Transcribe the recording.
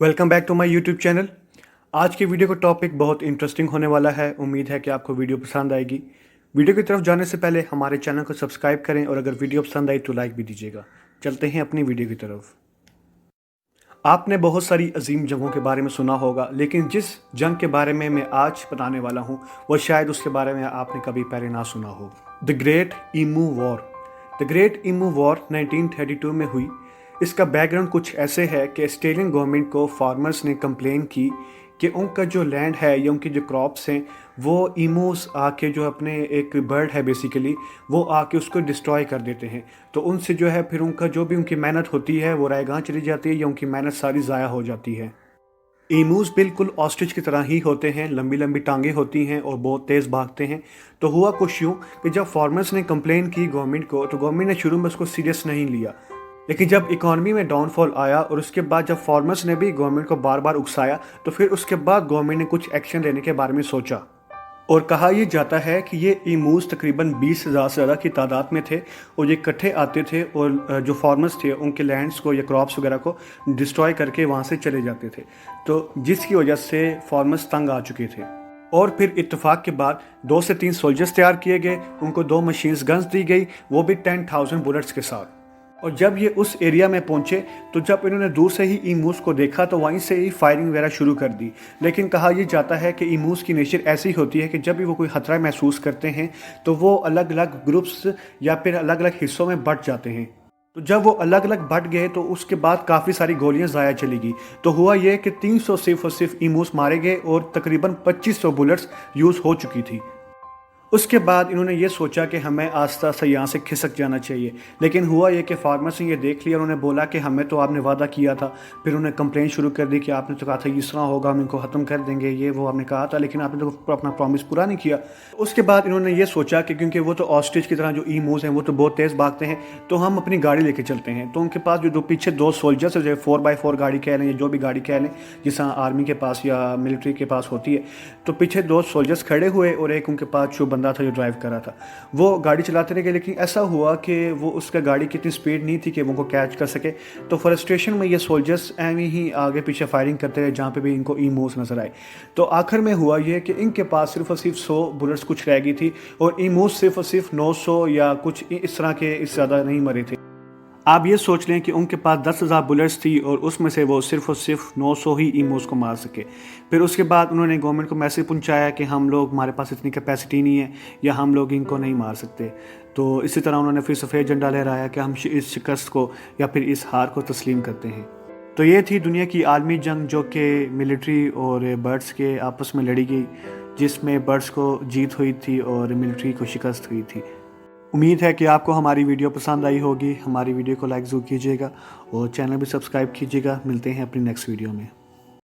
Welcome back to my YouTube channel. आज की video का टॉपिक बहुत इंटरेस्टिंग होने वाला है। उम्मीद है कि आपको वीडियो पसंद आएगी। वीडियो की तरफ जाने से पहले हमारे चैनल को सब्सक्राइब करें और अगर वीडियो पसंद आई तो लाइक भी दीजिएगा। चलते हैं अपनी वीडियो की तरफ। आपने बहुत सारी अजीम जंगों के बारे में सुना होगा, लेकिन जिस जंग के बारे में मैं आज बताने वाला हूँ वो शायद उसके बारे में आपने कभी पहले ना सुना हो। The great emu war. The great emu war 1932 में हुई। इसका बैकग्राउंड कुछ ऐसे है कि ऑस्ट्रेलियन गवर्नमेंट को फार्मर्स ने कंप्लेन की कि उनका जो लैंड है या उनकी जो क्रॉप्स हैं वो ईमूस आके जो अपने एक बर्ड है बेसिकली वो आके उसको डिस्ट्रॉय कर देते हैं। तो उनसे जो है फिर उनका जो भी उनकी मेहनत होती है वो रायगां चली जाती है या उनकी मेहनत सारी ज़ाया हो जाती है। ईमूस बिल्कुल ऑस्ट्रिच की तरह ही होते हैं, लंबी लंबी टांगें होती हैं और बहुत तेज़ भागते हैं। तो हुआ कुछ यूँ कि जब फार्मर्स ने कंप्लेन की गवर्नमेंट को तो गवर्नमेंट ने शुरू में उसको सीरियस नहीं लिया, लेकिन जब इकॉनमी में डाउनफॉल आया और उसके बाद जब फार्मर्स ने भी गवर्नमेंट को बार बार उकसाया तो फिर उसके बाद गवर्नमेंट ने कुछ एक्शन लेने के बारे में सोचा। और कहा यह जाता है कि ये ईमूस तकरीबन 20,000 से ज़्यादा की तादाद में थे और ये इकट्ठे आते थे और जो फार्मर्स थे उनके लैंड्स को या क्रॉप्स वगैरह को डिस्ट्रॉय करके वहाँ से चले जाते थे। तो जिसकी वजह से फार्मर्स तंग आ चुके थे। और फिर इत्तेफाक के बाद 2 से 3 सोल्जर्स तैयार किए गए, उनको 2 मशीन्स गन्स दी गई, वो भी 10,000 बुलेट्स के साथ। और जब ये उस एरिया में पहुंचे तो जब इन्होंने दूर से ही ईमूस को देखा तो वहीं से ही फायरिंग वगैरह शुरू कर दी। लेकिन कहा यह जाता है कि ईमूस की नेचर ऐसी होती है कि जब भी वो कोई खतरा महसूस करते हैं तो वो अलग अलग ग्रुप्स या फिर अलग अलग हिस्सों में बंट जाते हैं। तो जब वो अलग अलग बट गए तो उसके बाद काफ़ी सारी गोलियां ज़ाया चली गई। तो हुआ ये कि 300 सिर्फ और सिर्फ ईमूस मारे गए और तकरीबन 2500 बुलेट्स यूज़ हो चुकी थी। उसके बाद इन्होंने ये सोचा कि हमें आस्ता आस्ता यहाँ से खिसक जाना चाहिए, लेकिन हुआ ये कि फार्मर्स ने ये देख लिया। उन्होंने बोला कि हमें तो आपने वादा किया था। फिर उन्होंने कंप्लेंट शुरू कर दी कि आपने तो कहा था इस तरह होगा, हम इनको ख़त्म कर देंगे, ये वो आपने कहा था, लेकिन आपने तो अपना प्रॉमिस पूरा नहीं किया। उसके बाद इन्होंने ये सोचा कि क्योंकि वो तो ऑस्ट्रिच की तरह जो ईमूस हैं वो तो बहुत तेज़ भागते हैं, तो हम अपनी गाड़ी लेके चलते हैं। तो उनके पास जो पीछे 2 सोल्जर्स जो 4x4 गाड़ी कह लें या जो भी गाड़ी कह लें जिस आर्मी के पास या मिलिट्री के पास होती है, तो पीछे 2 सोल्जर्स खड़े हुए और एक उनके पास जो बंदा था जो ड्राइव कर रहा था वो गाड़ी चलाते रह गए। लेकिन ऐसा हुआ कि वो उसका गाड़ी की इतनी स्पीड नहीं थी कि वो उनको कैच कर सके। तो फ्रस्ट्रेशन में ये सोल्जर्स एवं ही आगे पीछे फायरिंग करते रहे जहाँ पे भी इनको ईमूस नजर आए। तो आखिर में हुआ ये कि इनके पास सिर्फ और सिर्फ 100 बुलेट्स कुछ रह गई थी और ईमूस सिर्फ और सिर्फ 900 या कुछ इस तरह के, इससे ज़्यादा नहीं मरे थे। आप ये सोच लें कि उनके पास 10,000 बुलेट्स थी और उसमें से वो सिर्फ और सिर्फ 900 ही ईमूस को मार सके। फिर उसके बाद उन्होंने गवर्नमेंट को मैसेज पहुंचाया कि हम लोग, हमारे पास इतनी कैपेसिटी नहीं है या हम लोग इनको नहीं मार सकते। तो इसी तरह उन्होंने फिर सफ़ेद झंडा लहराया कि हम इस शिकस्त को या फिर इस हार को तस्लीम करते हैं। तो ये थी दुनिया की आलमी जंग जो कि मिलिट्री और बर्ड्स के आपस में लड़ी गई, जिसमें बर्ड्स को जीत हुई थी और मिलिट्री को शिकस्त हुई थी। उम्मीद है कि आपको हमारी वीडियो पसंद आई होगी। हमारी वीडियो को लाइक ज़रूर कीजिएगा और चैनल भी सब्सक्राइब कीजिएगा। मिलते हैं अपनी नेक्स्ट वीडियो में।